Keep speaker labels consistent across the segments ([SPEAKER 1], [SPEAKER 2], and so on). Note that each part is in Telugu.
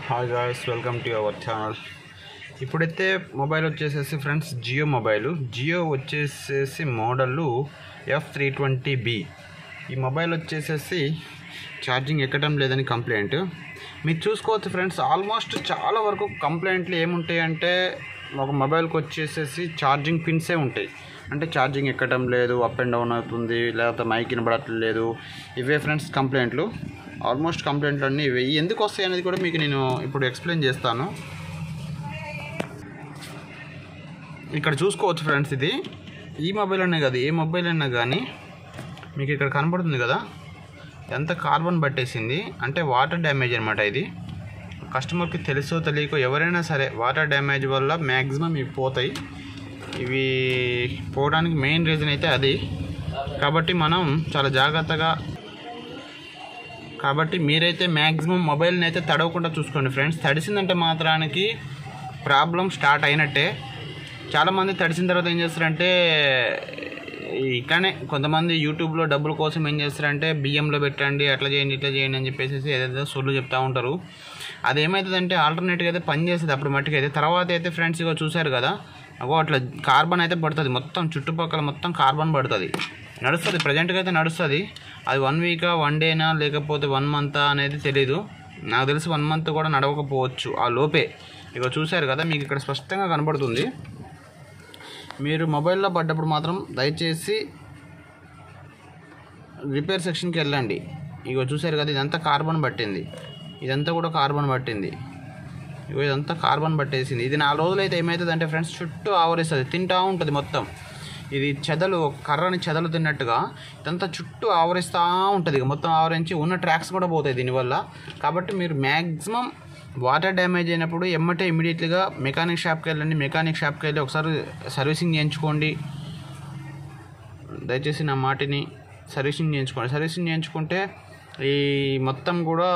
[SPEAKER 1] Hi guys, welcome to our channel. ఇప్పుడైతే మొబైల్ వచ్చేసేసి ఫ్రెండ్స్ జియో వచ్చేసేసి మోడల్ F320B. ఈ మొబైల్ వచ్చేసేసి ఛార్జింగ్ ఎక్కడం లేదని కంప్లైంట్. మీరు చూసుకోవచ్చు ఫ్రెండ్స్, ఆల్మోస్ట్ చాలా వరకు కంప్లైంట్లు ఏముంటాయంటే ఒక మొబైల్కి వచ్చేసేసి ఛార్జింగ్ పిన్సే ఉంటాయి. అంటే ఛార్జింగ్ ఎక్కడం లేదు, అప్ అండ్ డౌన్ అవుతుంది, లేకపోతే మైక్ వినబడట్లేదు. ఇవే ఫ్రెండ్స్ కంప్లైంట్లు. ఆల్మోస్ట్ కంప్లైంట్లు అన్నీ ఇవి. ఎందుకు వస్తాయి అనేది కూడా మీకు నేను ఇప్పుడు ఎక్స్ప్లెయిన్ చేస్తాను. ఇక్కడ చూసుకోవచ్చు ఫ్రెండ్స్, ఇది ఈ మొబైల్ అనే కాదు, ఏ మొబైల్ అయినా కానీ మీకు ఇక్కడ కనపడుతుంది కదా, ఎంత కార్బన్ పట్టేసింది. అంటే వాటర్ డ్యామేజ్ అనమాట. ఇది కస్టమర్కి తెలుసో తెలియకో ఎవరైనా సరే వాటర్ డ్యామేజ్ వల్ల మ్యాక్సిమం ఇవి పోతాయి. ఇవి పోవడానికి మెయిన్ రీజన్ అయితే అది. కాబట్టి మనం చాలా జాగ్రత్తగా, కాబట్టి మీరైతే మ్యాక్సిమం మొబైల్ని అయితే తడవకుండా చూసుకోండి ఫ్రెండ్స్. తడిసిందంటే మాత్రానికి ప్రాబ్లం స్టార్ట్ అయినట్టే. చాలామంది తడిసిన తర్వాత ఏం చేస్తారంటే, ఇట్లానే కొంతమంది యూట్యూబ్లో డబ్బుల కోసం ఏం చేస్తారంటే బియ్యంలో పెట్టండి, అట్లా చేయండి ఇట్లా చేయండి అని చెప్పేసి ఏదైతే సొల్లు చెప్తూ ఉంటారు. అదేమవుతుందంటే ఆల్టర్నేట్గా అయితే పని చేస్తుంది అప్పుడు మట్టుకు అయితే. తర్వాత అయితే ఫ్రెండ్స్ ఇగో చూశారు కదా, అట్లా కార్బన్ అయితే పడుతుంది, మొత్తం చుట్టుపక్కల మొత్తం కార్బన్ పడుతుంది. నడుస్తుంది, ప్రజెంట్గా అయితే నడుస్తుంది. అది 1 వీకా 1 డేనా లేకపోతే 1 మంతా అనేది తెలీదు. నాకు తెలిసి 1 మంత్ కూడా నడవకపోవచ్చు ఆ లోపే. ఇక చూశారు కదా, మీకు ఇక్కడ స్పష్టంగా కనబడుతుంది. మీరు మొబైల్లో పడ్డప్పుడు మాత్రం దయచేసి రిపేర్ సెక్షన్కి వెళ్ళండి. ఇగో చూశారు కదా, ఇదంతా కార్బన్ పట్టింది, ఇదంతా కూడా కార్బన్ పట్టింది. ఇగో ఇదంతా కార్బన్ పట్టేసింది. ఇది 4 రోజులు అయితే ఏమవుతుందంటే ఫ్రెండ్స్, చుట్టూ ఆవరిస్తుంది, తింటూ ఉంటుంది మొత్తం. ఇది చెదలు, కర్రని చెదలు తిన్నట్టుగా ఇదంతా చుట్టూ ఆవరిస్తూ ఉంటుంది. ఇక మొత్తం ఆవరించి ఉన్న ట్రాక్స్ కూడా పోతాయి దీనివల్ల. కాబట్టి మీరు మ్యాక్సిమం వాటర్ డ్యామేజ్ అయినప్పుడు ఇమ్మీడియట్లీగా మెకానిక్ షాప్కి వెళ్ళండి. మెకానిక్ షాప్కి వెళ్ళి ఒకసారి సర్వీసింగ్ చేయించుకోండి. దయచేసి నా మాటిని సర్వీసింగ్ చేయించుకోండి. సర్వీసింగ్ చేయించుకుంటే ఈ మొత్తం కూడా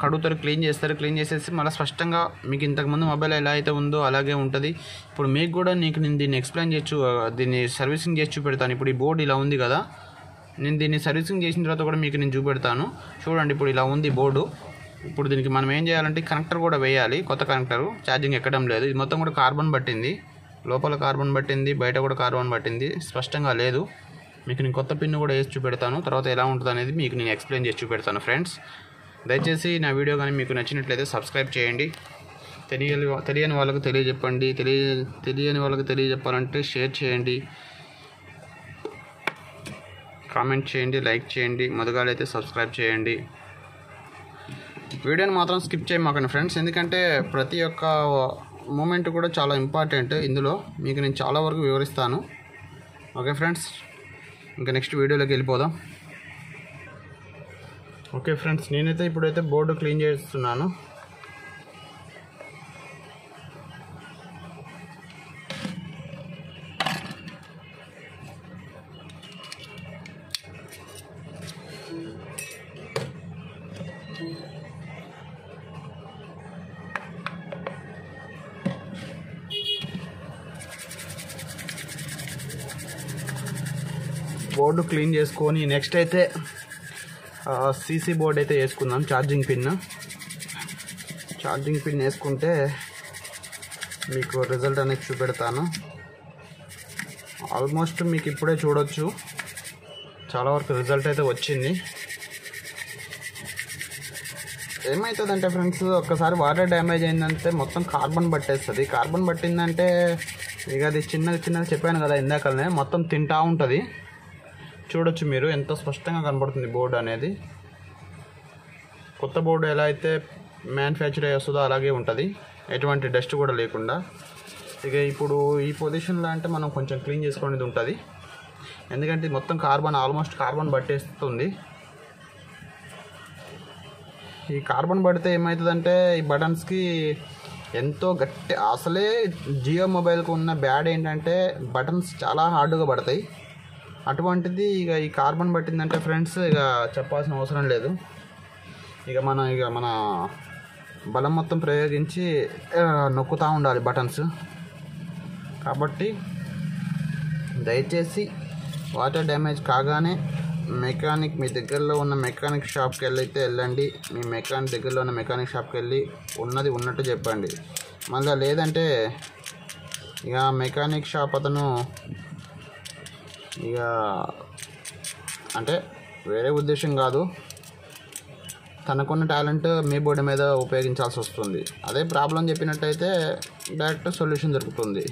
[SPEAKER 1] కడుగుతారు, క్లీన్ చేస్తారు. క్లీన్ చేసేసి మళ్ళీ స్పష్టంగా మీకు ఇంతకుముందు మొబైల్ ఎలా అయితే ఉందో అలాగే ఉంటుంది. ఇప్పుడు మీకు కూడా నేను దీన్ని ఎక్స్ప్లెయిన్ చేయొచ్చు, దీన్ని సర్వీసింగ్ చేసి చూపెడతాను. ఇప్పుడు ఈ బోర్డు ఇలా ఉంది కదా, నేను దీన్ని సర్వీసింగ్ చేసిన తర్వాత కూడా మీకు నేను చూపెడతాను. చూడండి, ఇప్పుడు ఇలా ఉంది బోర్డు. ఇప్పుడు దీనికి మనం ఏం చేయాలంటే కనెక్టర్ కూడా వేయాలి, కొత్త కనెక్టరు. ఛార్జింగ్ ఎక్కడం లేదు. ఇది మొత్తం కూడా కార్బన్ పట్టింది, లోపల కార్బన్ పట్టింది, బయట కూడా కార్బన్ పట్టింది, స్పష్టంగా లేదు. మీకు నేను కొత్త పిన్ కూడా వేసి చూపెడతాను. తర్వాత ఎలా ఉంటుంది అనేది మీకు నేను ఎక్స్ప్లెయిన్ చేసి చూపెడతాను ఫ్రెండ్స్. దయచేసి నా వీడియో కానీ మీకు నచ్చినట్లయితే సబ్స్క్రైబ్ చేయండి. తెలియని వాళ్ళకు తెలియజెప్పండి. తెలియని వాళ్ళకి తెలియజెప్పాలంటే షేర్ చేయండి, కామెంట్ చేయండి, లైక్ చేయండి. మొదగాలు అయితే సబ్స్క్రైబ్ చేయండి. వీడియోని మాత్రం స్కిప్ చేయమాకండి ఫ్రెండ్స్, ఎందుకంటే ప్రతి ఒక్క మూమెంట్ కూడా చాలా ఇంపార్టెంట్. ఇందులో మీకు నేను చాలా వరకు వివరిస్తాను. ఓకే ఫ్రెండ్స్, ఇంకా నెక్స్ట్ వీడియోలోకి వెళ్ళిపోదాం. ఓకే ఫ్రెండ్స్, నేనైతే ఇప్పుడైతే బోర్డు క్లీన్ చేస్తున్నాను. బోర్డు క్లీన్ చేసుకొని నెక్స్ట్ అయితే సీసీ బోర్డ్ అయితే వేసుకుందాం. ఛార్జింగ్ పిన్ వేసుకుంటే మీకు రిజల్ట్ అనేది చూపెడతాను. ఆల్మోస్ట్ మీకు ఇప్పుడే చూడొచ్చు, చాలా వరకు రిజల్ట్ అయితే వచ్చింది. ఏమవుతుందంటే ఫ్రెండ్స్, ఒక్కసారి వాటర్ డ్యామేజ్ అయిందంటే మొత్తం కార్బన్ పట్టేస్తుంది. కార్బన్ పట్టిందంటే ఇక అది చిన్నది చెప్పాను కదా ఇందాకనే, మొత్తం తింటూ ఉంటుంది. చూడొచ్చు మీరు, ఎంత స్పష్టంగా కనబడుతుంది బోర్డు అనేది. కొత్త బోర్డు ఎలా అయితే మ్యానుఫ్యాక్చర్ అయ్యి వస్తుందో అలాగే ఉంటుంది, ఎటువంటి డస్ట్ కూడా లేకుండా. ఇక ఇప్పుడు ఈ పొజిషన్లో అంటే మనం కొంచెం క్లీన్ చేసుకునేది ఉంటుంది, ఎందుకంటే మొత్తం ఆల్మోస్ట్ కార్బన్ పట్టేస్తుంది. ఈ కార్బన్ పడితే ఏమవుతుందంటే ఈ బటన్స్కి ఎంతో గట్టి, అసలే జియో మొబైల్కి ఉన్న బ్యాడ్ ఏంటంటే బటన్స్ చాలా హార్డ్గా పడతాయి. అటువంటిది ఇక ఈ కార్బన్ పట్టిందంటే ఫ్రెండ్స్ ఇక చెప్పాల్సిన అవసరం లేదు. ఇక మన బలం మొత్తం ప్రయోగించి నొక్కుతూ ఉండాలి బటన్స్. కాబట్టి దయచేసి వాటర్ డ్యామేజ్ కాగానే మెకానిక్ మీ దగ్గరలో ఉన్న మెకానిక్ షాప్కి వెళ్ళండి. మీ మెకానిక్ దగ్గరలో ఉన్న మెకానిక్ షాప్కి వెళ్ళి ఉన్నది ఉన్నట్టు చెప్పండి. మళ్ళీ లేదంటే ఇక మెకానిక్ షాప్ అతను ఇక అంటే వేరే ఉద్దేశం కాదు, తనకున్న టాలెంట్ మీ బోర్డు మీద ఉపయోగించాల్సి వస్తుంది. అదే ప్రాబ్లం చెప్పినట్టయితే డైరెక్ట్ సొల్యూషన్ దొరుకుతుంది.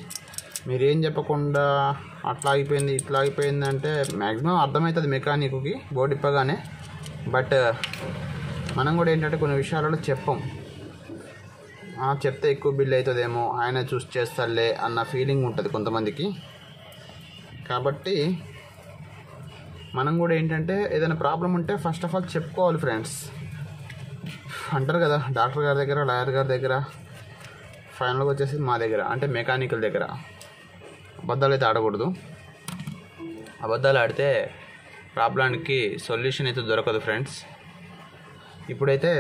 [SPEAKER 1] మీరేం చెప్పకుండా అట్లా అయిపోయింది ఇట్లా అయిపోయింది అంటే మ్యాక్సిమం అర్థమవుతుంది మెకానిక్కి బోర్డు ఇప్పగానే. బట్ మనం కూడా ఏంటంటే కొన్ని విషయాలలో చెప్పం. చెప్తే ఎక్కువ బిల్ అవుతుందేమో, ఆయన చూసి చేస్తాడులే అన్న ఫీలింగ్ ఉంటుంది కొంతమందికి. కాబట్టి మనం కూడా ఏంటంటే ఏదైనా ప్రాబ్లం ఉంటే ఫస్ట్ ఆఫ్ ఆల్ చెప్పుకోవాలి ఫ్రెండ్స్. అంటారు కదా డాక్టర్ గారి దగ్గర, లాయర్ గారి దగ్గర, ఫైనల్గా వచ్చేసి మా దగ్గర అంటే మెకానికల్ దగ్గర అబద్ధాలు అయితే ఆడకూడదు. అబద్ధాలు ఆడితే ప్రాబ్లానికి సొల్యూషన్ అయితే దొరకదు ఫ్రెండ్స్. ఇప్పుడైతే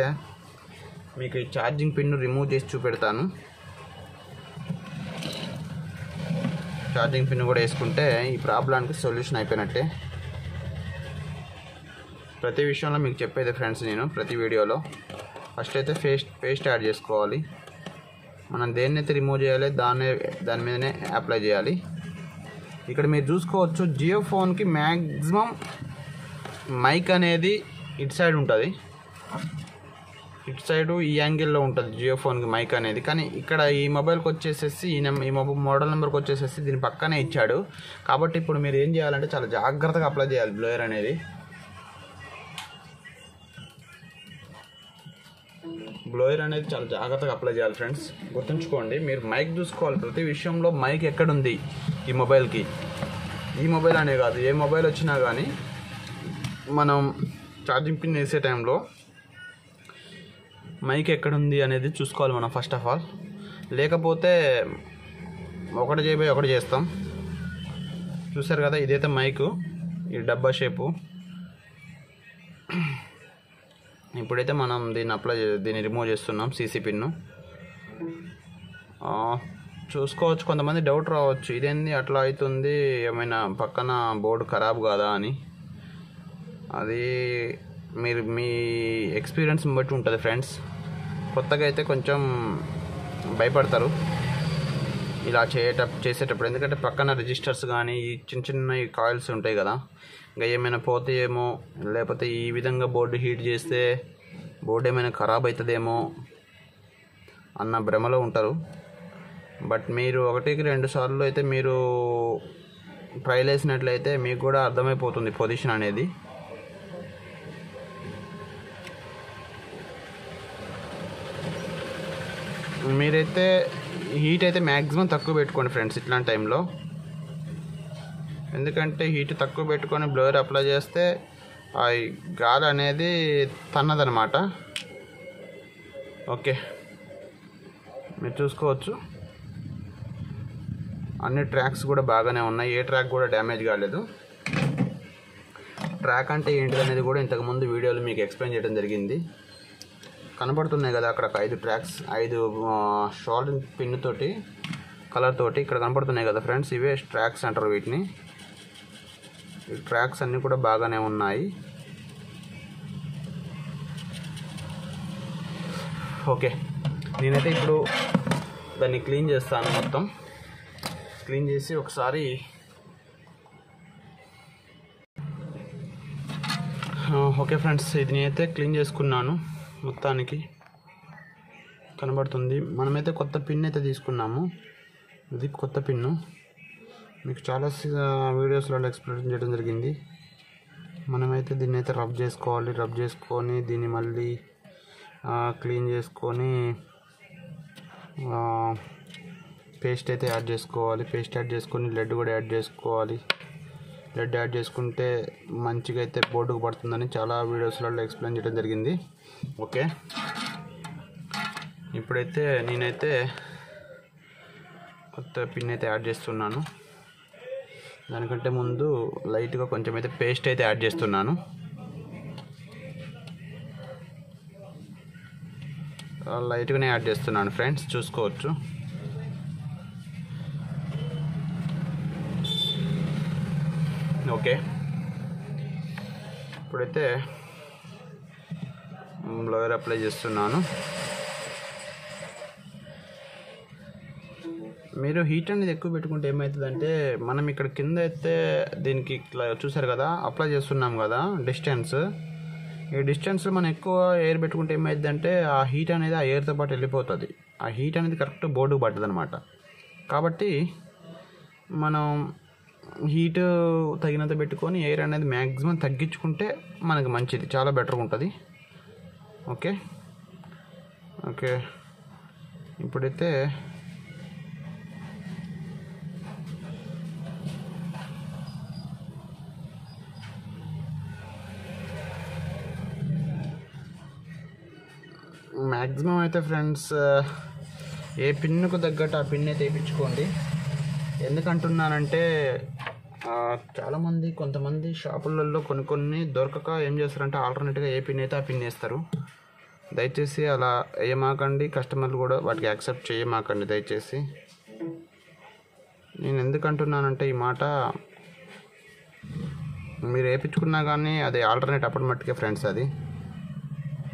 [SPEAKER 1] మీకు ఈ ఛార్జింగ్ పిన్ను రిమూవ్ చేసి చూపెడతాను. ఛార్జింగ్ పిన్ కూడా వేసుకుంటే ఈ ప్రాబ్లానికి సొల్యూషన్ అయిపోయినట్టే. ప్రతి విషయంలో మీకు చెప్పేది ఫ్రెండ్స్ నేను ప్రతి వీడియోలో. ఫస్ట్ అయితే పేస్ట్ యాడ్ చేసుకోవాలి. మనం దేన్నైతే రిమూవ్ చేయాలి దాని మీదనే అప్లై చేయాలి. ఇక్కడ మీరు చూసుకోవచ్చు జియో ఫోన్కి మ్యాక్సిమం మైక్ అనేది ఇటు సైడ్ ఉంటుంది, ఇటు సైడు ఈ యాంగిల్లో ఉంటుంది జియో ఫోన్కి మైక్ అనేది. కానీ ఇక్కడ ఈ మొబైల్కి వచ్చేసేసి ఈ మోడల్ నెంబర్కి వచ్చేసేసి దీని పక్కనే ఇచ్చాడు. కాబట్టి ఇప్పుడు మీరు ఏం చేయాలంటే చాలా జాగ్రత్తగా అప్లై చేయాలి బ్లోయర్ అనేది. బ్లోయర్ అనేది చాలా జాగ్రత్తగా అప్లై చేయాలి ఫ్రెండ్స్. గుర్తుంచుకోండి, మీరు మైక్ చూసుకోవాలి ప్రతి విషయంలో. మైక్ ఎక్కడుంది ఈ మొబైల్కి, ఈ మొబైల్ అనే కాదు ఏ మొబైల్ వచ్చినా కానీ మనం ఛార్జింగ్ పిన్ వేసే టైంలో మైక్ ఎక్కడుంది అనేది చూసుకోవాలి మనం ఫస్ట్ ఆఫ్ ఆల్. లేకపోతే ఒకటి చేయబోయి ఒకటి చేస్తాం. చూసారు కదా, ఇదైతే మైకు, ఈ డబ్బా షేపు. ఇప్పుడైతే మనం దీన్ని రిమూవ్ చేస్తున్నాం సీసీ పిన్ను. చూసుకోవచ్చు, కొంతమంది డౌట్ రావచ్చు, ఇదేంది అట్లా అవుతుంది, ఏమైనా పక్కన బోర్డు ఖరాబ్ కాదా అని. అది మీరు మీ ఎక్స్పీరియన్స్ బట్టి ఉంటుంది ఫ్రెండ్స్. కొత్తగా అయితే కొంచెం భయపడతారు ఇలా చేసేటప్పుడు, ఎందుకంటే పక్కన రిజిస్టర్స్ కానీ ఈ చిన్న కాయిల్స్ ఉంటాయి కదా, ఇంకా ఏమైనా పోతాయేమో, లేకపోతే ఈ విధంగా బోర్డు హీట్ చేస్తే బోర్డు ఏమైనా ఖరాబ్ అవుతుందేమో అన్న భ్రమలో ఉంటారు. బట్ మీరు 1-2 సార్లు అయితే మీరు ట్రైల్ వేసినట్లయితే మీకు కూడా అర్థమైపోతుంది పొజిషన్ అనేది. మీరైతే హీట్ అయితే మ్యాక్సిమం తక్కువ పెట్టుకోండి ఫ్రెండ్స్ ఇట్లాంటి టైంలో. ఎందుకంటే హీట్ తక్కువ పెట్టుకొని బ్లోయర్ అప్లై చేస్తే ఆ గాలి అనేది తన్నదనమాట. ఓకే, మీరు చూసుకోవచ్చు అన్ని ట్రాక్స్ కూడా బాగానే ఉన్నాయి, ఏ ట్రాక్ కూడా డ్యామేజ్ కాలేదు. ట్రాక్ అంటే ఏంటిది అనేది కూడా ఇంతకుముందు వీడియోలో మీకు ఎక్స్ప్లెయిన్ చేయడం జరిగింది. కనబడుతున్నాయి కదా అక్కడ 5 ట్రాక్స్, 5 షోల్డర్ పిన్ తోటి కలర్ తోటి ఇక్కడ కనబడుతున్నాయి కదా ఫ్రెండ్స్, ఇవే ట్రాక్స్ అంటారు వీటిని. ఈ ట్రాక్స్ అన్నీ కూడా బాగానే ఉన్నాయి. ఓకే, నేనైతే ఇప్పుడు దాన్ని క్లీన్ చేస్తాను. మొత్తం క్లీన్ చేసి ఒకసారి ఓకే ఫ్రెండ్స్, ఇది నేనైతే క్లీన్ చేసుకున్నాను. మొత్తానికి కనబడుతుంది. మనమైతే కొత్త పిన్ అయితే తీసుకున్నాము. ఇది కొత్త పిన్ను, మీకు చాలా వీడియోస్లో ఎక్స్ప్లెయిన్ చేయడం జరిగింది. మనమైతే దీన్ని అయితే రబ్ చేసుకోవాలి. రబ్ చేసుకొని దీన్ని మళ్ళీ క్లీన్ చేసుకొని పేస్ట్ అయితే యాడ్ చేసుకోవాలి. పేస్ట్ యాడ్ చేసుకొని లెడ్ కూడా యాడ్ చేసుకోవాలి. లెడ్ యాడ్ చేసుకుంటే మంచిగా అయితే బోర్డుకు పడుతుందని చాలా వీడియోస్లలో ఎక్స్ప్లెయిన్ చేయడం జరిగింది. ఓకే, ఇప్పుడైతే నేనైతే కొత్త పిన్ అయితే యాడ్ చేస్తున్నాను. దానికంటే ముందు లైట్గా కొంచెం అయితే పేస్ట్ అయితే యాడ్ చేస్తున్నాను. లైట్గానే యాడ్ చేస్తున్నాను ఫ్రెండ్స్, చూసుకోవచ్చు. ఓకే, ఇప్పుడైతే బ్లోయర్ అప్లై చేస్తున్నాను. మీరు హీట్ అనేది ఎక్కువ పెట్టుకుంటే ఏమవుతుందంటే, మనం ఇక్కడ కింద అయితే దీనికి ఇట్లా చూసారు కదా అప్లై చేస్తున్నాం కదా డిస్టెన్స్, ఈ డిస్టెన్స్లో మనం ఎక్కువ ఎయిర్ పెట్టుకుంటే ఏమైందంటే ఆ హీట్ అనేది ఆ ఎయిర్తో పాటు వెళ్ళిపోతుంది. ఆ హీట్ అనేది కరెక్ట్ బోర్డుకు పడుతుంది అనమాట. కాబట్టి మనం హీట్ తగినంత పెట్టుకొని ఎయిర్ అనేది మ్యాక్సిమం తగ్గించుకుంటే మనకు మంచిది, చాలా బెటర్గా ఉంటుంది. ఓకే ఓకే ఇప్పుడైతే మ్యాక్సిమం అయితే ఫ్రెండ్స్ ఏ పిన్నుకు తగ్గట్టు ఆ పిన్ అయితే వేయించుకోండి. ఎందుకంటున్నానంటే చాలామంది కొంతమంది షాపులలో కొన్ని దొరకక ఏం చేస్తారంటే ఆల్టర్నేట్గా ఏ పిన్ అయితే ఆ పిన్ వేస్తారు. దయచేసి అలా వేయమాకండి, కస్టమర్లు కూడా వాటికి యాక్సెప్ట్ చేయమాకండి దయచేసి. నేను ఎందుకంటున్నానంటే ఈ మాట, మీరు వేయించుకున్నా కానీ అది ఆల్టర్నేట్ అప్పటి మట్టుకే ఫ్రెండ్స్, అది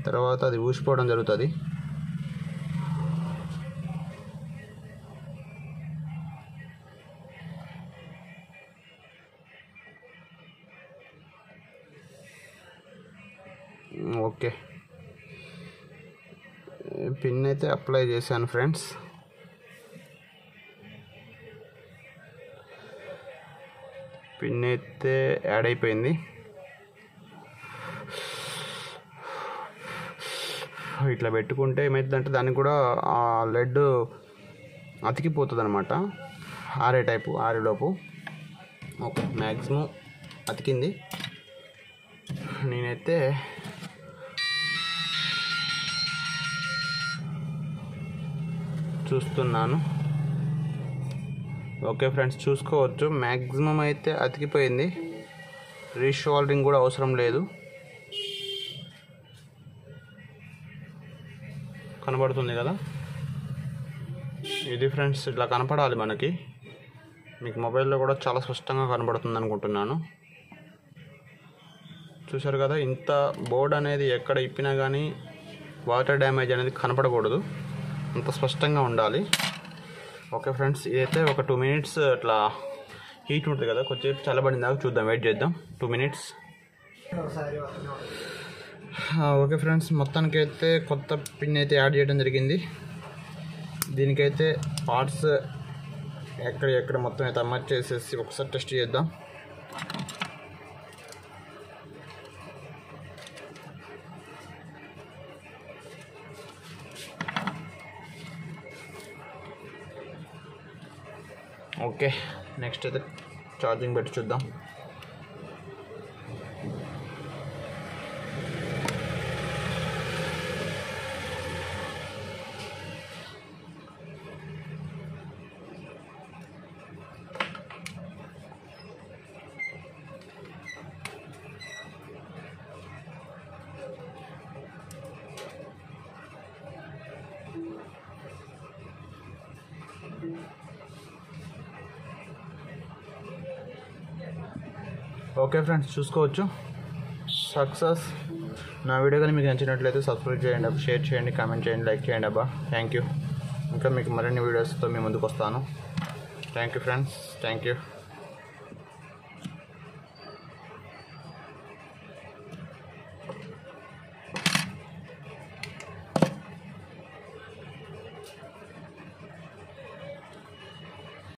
[SPEAKER 1] తర్వాత అది ఊసిపోవడం జరుగుతుంది. ఓకే పిన్ అయితే అప్లై చేశాను ఫ్రెండ్స్. పిన్ అయితే యాడ్ అయిపోయింది. ఇట్లా పెట్టుకుంటే ఏమవుతుందంటే దానికి కూడా ఆ లెడ్ అతికిపోతుంది అనమాట, ఆరేలోపు. Okay maximum అతికింది. నేనైతే చూస్తున్నాను. ఓకే ఫ్రెండ్స్ చూసుకోవచ్చు, మ్యాక్సిమం అయితే అతికిపోయింది. రీషోల్డరింగ్ కూడా అవసరం లేదు. కనబడుతుంది కదా, ఇది ఫ్రెండ్స్ ఇట్లా కనపడాలి మనకి. మీకు మొబైల్లో కూడా చాలా స్పష్టంగా కనబడుతుంది అనుకుంటున్నాను. చూసారు కదా, ఇంత బోర్డ్ అనేది ఎక్కడ ఇప్పినా కానీ వాటర్ డ్యామేజ్ అనేది కనపడకూడదు, అంత స్పష్టంగా ఉండాలి. ఓకే ఫ్రెండ్స్ ఇదైతే ఒక 2 minutes అట్లా హీట్ ఉంటుంది కదా, కొంచెం చల్లబడిన దాకా చూద్దాం, వెయిట్ చేద్దాం 2 minutes. ఓకే ఫ్రెండ్స్ మొత్తానికైతే కొత్త పిన్ అయితే యాడ్ చేయడం జరిగింది. దీనికైతే పార్ట్స్ ఎక్కడ మొత్తం అయితే అమర్చ్ చేసేసి ఒకసారి టెస్ట్ చేద్దాం. ఓకే నెక్స్ట్ అయితే ఛార్జింగ్ పెట్టి చూద్దాం. ఓకే ఫ్రెండ్స్ చూసుకోవచ్చు సక్సెస్. నా వీడియో కానీ మీకు నచ్చినట్లయితే సబ్స్క్రైబ్ చేయండి అబ్బా, షేర్ చేయండి, కామెంట్ చేయండి, లైక్ చేయండి అబ్బా. Thank you. ఇంకా మీకు మరిన్ని వీడియోస్తో మీ ముందుకు వస్తాను. Thank you friends, thank you.